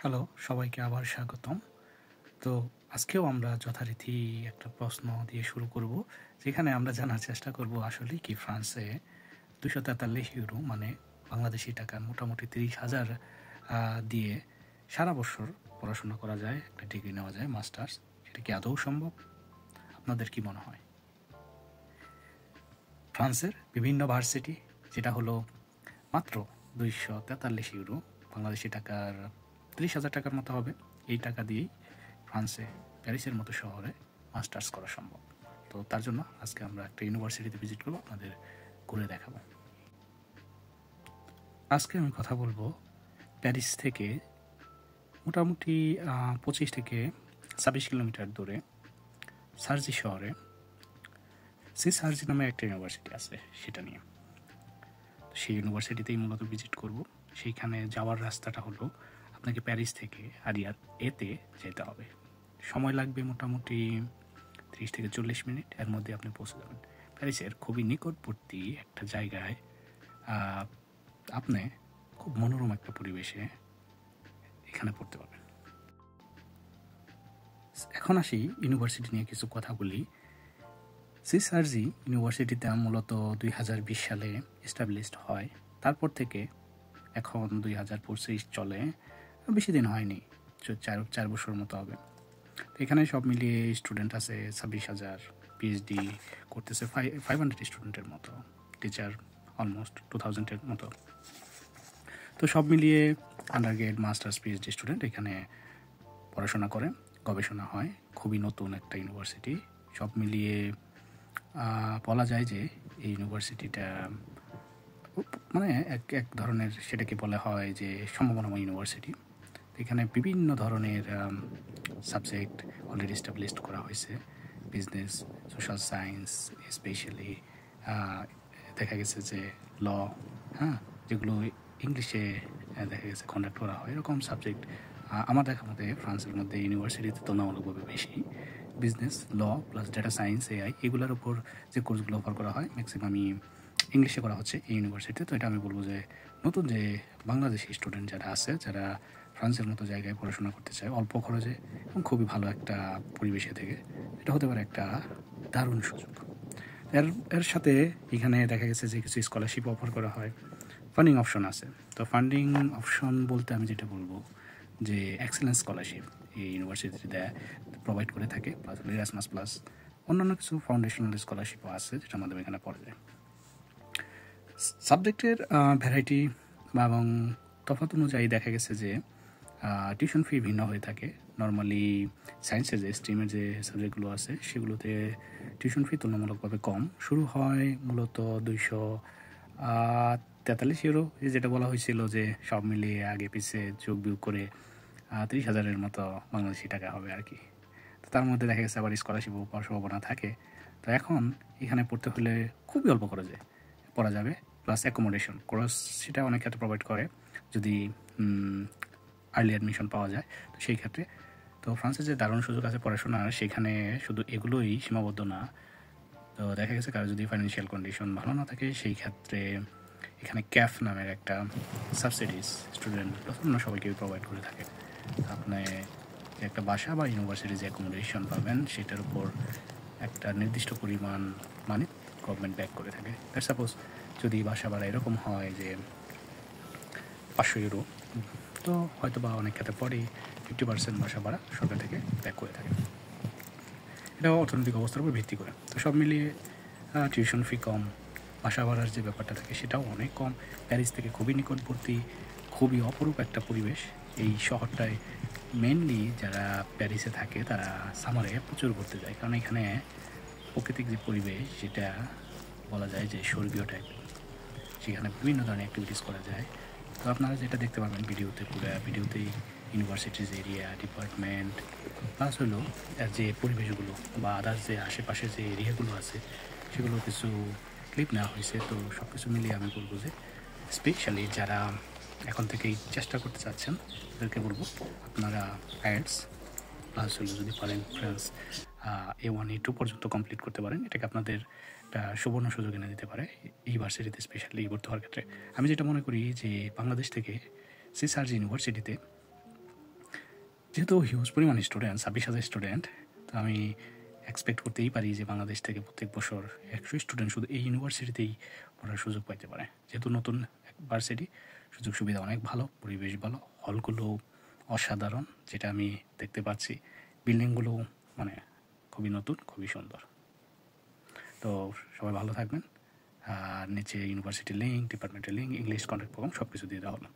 Hello, সবাইকে আবার স্বাগতম। তো আজকেও আমরা যথারীতি একটা প্রশ্ন দিয়ে শুরু করব, যেখানে আমরা জানার চেষ্টা করব আসলেই কি ফ্রান্সে 243 ইউরো মানে বাংলাদেশি টাকা মোটামুটি 30,000 দিয়ে সারা বছর পড়াশোনা করা যায়, একটা ডিগ্রি নেওয়া যায় মাস্টার্স। সেটা কি আদৌ সম্ভব? আপনাদের কি মনে হয়? ফ্রান্সের বিভিন্ন ভার্সিটি, যেটা হলো মাত্র 243 ইউরো, বাংলাদেশি টাকার 30,000 টাকার মতো হবে, এই টাকা দিয়েই ফ্রান্সে প্যারিসের মতো শহরে মাস্টার্স করা সম্ভব। তো তার জন্য আজকে আমরা একটা ইউনিভার্সিটিতে ভিজিট করবো, আপনাদের ঘুরে দেখাবো। আজকে আমি কথা বলবো প্যারিস থেকে মোটামুটি 25 থেকে 26 কিলোমিটার দূরে সার্জি শহরে সার্জি নামে একটা ইউনিভার্সিটি আছে, সেটা নিয়ে। সেই ইউনিভার্সিটিতেই মূলত ভিজিট করব। সেইখানে যাওয়ার রাস্তাটা হলো আপনাকে প্যারিস থেকে আরিয়ার এতে যেতে হবে। সময় লাগবে মোটামুটি 30 থেকে 40 মিনিট, এর মধ্যে আপনি পৌঁছে যাবেন। প্যারিসের খুবই নিকটবর্তী একটা জায়গায় আপনি খুব মনোরম একটা পরিবেশে এখানে পড়তে পারবেন। এখন আসি ইউনিভার্সিটি নিয়ে কিছু কথা বলি। সার্জি ইউনিভার্সিটিতে মূলত 2020 সালে এস্টাবলিশড হয়। তারপর থেকে এখন 2025 চলে, বেশি দিন হয়নি, চার বছর মতো হবে। তো এখানে সব মিলিয়ে স্টুডেন্ট আছে 26,000, পিএইচডি করতেছে 500 স্টুডেন্টের মতো, টিচার অলমোস্ট 2000-এর মতো। তো সব মিলিয়ে আন্ডারগ্রেড, মাস্টার্স, পিএইচডি স্টুডেন্ট এখানে পড়াশোনা করে, গবেষণা হয়। খুবই নতুন একটা ইউনিভার্সিটি। সব মিলিয়ে বলা যায় যে এই ইউনিভার্সিটিটা মানে এক ধরনের, সেটাকে বলা হয় যে সম্ভাবনাময় ইউনিভার্সিটি। এখানে বিভিন্ন ধরনের সাবজেক্ট অলরেডি এস্টাবলিশড করা হয়েছে। বিজনেস, সোশ্যাল সায়েন্স, স্পেশালি দেখা গেছে যে ল, হ্যাঁ, যেগুলো ইংলিশে দেখা গেছে কন্ডাক্ট করা হয়, এরকম সাবজেক্ট আমার দেখা মতে ফ্রান্সের মধ্যে ইউনিভার্সিটিতে তুলনামূলকভাবে বেশি। বিজনেস, ল প্লাস ডেটা সায়েন্স, এআই, এগুলোর উপর যে কোর্সগুলো অফার করা হয় ম্যাক্সিমামই ইংলিশে করা হচ্ছে এই ইউনিভার্সিটিতে। তো এটা আমি বলবো যে নতুন যে বাংলাদেশি স্টুডেন্ট যারা আছে, যারা ফ্রান্সের মতো জায়গায় পড়াশোনা করতে চায় অল্প খরচে এবং খুবই ভালো একটা পরিবেশে থেকে, এটা হতে পারে একটা দারুণ সুযোগ। এর এর সাথে এখানে দেখা গেছে যে কিছু স্কলারশিপ অফার করা হয়, ফান্ডিং অপশন আছে। তো ফান্ডিং অপশন বলতে আমি যেটা বলবো যে এক্সেলেন্স স্কলারশিপ এই ইউনিভার্সিটিতে প্রোভাইড করে থাকে, প্লাস এরাসমাস প্লাস অন্যান্য কিছু ফাউন্ডেশনাল স্কলারশিপও আছে, যেটার মাধ্যমে এখানে পড়া যায়। সাবজেক্টের ভ্যারাইটি এবং তফাৎ অনুযায়ী দেখা গেছে যে টিউশন ফি ভিন্ন হয়ে থাকে। নর্মালি সায়েন্সের যে স্ট্রিমের যে সাবজেক্টগুলো আছে সেগুলোতে টিউশন ফি তুলনামূলকভাবে কম, শুরু হয় মূলত 243 ইউরো, যেটা বলা হয়েছিল যে সব মিলিয়ে আগে পিছিয়ে যোগ বিয়োগ করে 30,000-এর মতো বাংলাদেশি টাকা হবে আর কি। তো তার মধ্যে দেখা গেছে আবার স্কলারশিপ পাওয়ার সম্ভাবনা থাকে। তো এখন এখানে পড়তে হলে খুবই অল্প খরচে পড়া যাবে, প্লাস অ্যাকোমোডেশন কোর্স সেটা অনেক ক্ষেত্রে প্রোভাইড করে যদি আর্লি অ্যাডমিশন পাওয়া যায়। তো সেই ক্ষেত্রে তো ফ্রান্সে যে দারুণ সুযোগ আছে পড়াশোনার, সেখানে শুধু এগুলোই সীমাবদ্ধ না। তো দেখা গেছে কারো যদি ফাইন্যান্সিয়াল কন্ডিশন ভালো না থাকে, সেই ক্ষেত্রে এখানে ক্যাফ নামের একটা সাবসিডিজ স্টুডেন্ট অন্য সবাইকে প্রোভাইড করে থাকে। আপনি একটা বাসা বা ইউনিভার্সিটি যে অ্যাকোমোডেশন পাবেন, সেটার উপর একটা নির্দিষ্ট পরিমাণ মানে গভর্নমেন্ট ব্যাক করে থাকে। সাপোজ যদি বাসা ভাড়া এরকম হয় যে 500 ইউরো, তো হয়তো বা অনেক ক্ষেত্রে পরেই 50% বাসা ভাড়া সরকার থেকে ব্যাক করে থাকে। এটা অর্থনৈতিক অবস্থার উপর ভিত্তি করে। তো সব মিলিয়ে টিউশন ফি কম, বাসা ভাড়ার যে ব্যাপারটা থাকে সেটাও অনেক কম। প্যারিস থেকে খুবই নিকটবর্তী, খুবই অপরূপ একটা পরিবেশ এই শহরটায়। মেনলি যারা প্যারিসে থাকে তারা সামারে প্রচুর ঘুরতে যায়, কারণ এখানে প্রাকৃতিক যে পরিবেশ সেটা বলা যায় যে স্বর্গীয় টাইপ। সেখানে বিভিন্ন ধরনের অ্যাক্টিভিটিস করা যায়। তো আপনারা যেটা দেখতে পাবেন ভিডিওতে, পুরো ভিডিওতেই ইউনিভার্সিটিজ এরিয়া, ডিপার্টমেন্ট, প্লাস হলো যে পরিবেশগুলো বা আদার্স যে আশেপাশে যে এরিয়াগুলো আছে সেগুলো কিছু ক্লিপ নেওয়া হয়েছে। তো সব কিছু মিলিয়ে আমি বলবো যে স্পেশালি যারা এখন থেকেই চেষ্টা করতে চাচ্ছেন তাদেরকে বলবো আপনারা আইএলটিএস প্লাস হলো যদি পারেন ফ্রেন্স A1 A2 পর্যন্ত কমপ্লিট করতে পারেন। এটাকে আপনাদের একটা সুবর্ণ সুযোগ এনে দিতে পারে এই ভার্সিটিতে স্পেশালি ভর্তি হওয়ার ক্ষেত্রে। আমি যেটা মনে করি যে বাংলাদেশ থেকে সার্জি ইউনিভার্সিটিতে যেহেতু হিউজ পরিমাণ স্টুডেন্ট, 26,000 স্টুডেন্ট, তো আমি এক্সপেক্ট করতেই পারি যে বাংলাদেশ থেকে প্রত্যেক বছর 100 স্টুডেন্ট শুধু এই ইউনিভার্সিটিতেই পড়ার সুযোগ পাইতে পারে। যেহেতু নতুন ভার্সিটি, সুযোগ সুবিধা অনেক ভালো, পরিবেশ ভালো, হলগুলো অসাধারণ, যেটা আমি দেখতে পাচ্ছি। বিল্ডিংগুলো মানে খুবই নতুন, খুবই সুন্দর। তো সবাই ভালো থাকবেন। আর নিচে ইউনিভার্সিটির লিঙ্ক, ডিপার্টমেন্টের লিঙ্ক, ইংলিশ কন্ট্যাক্ট প্রোগ্রাম সব কিছু দিয়ে দেওয়া হলো।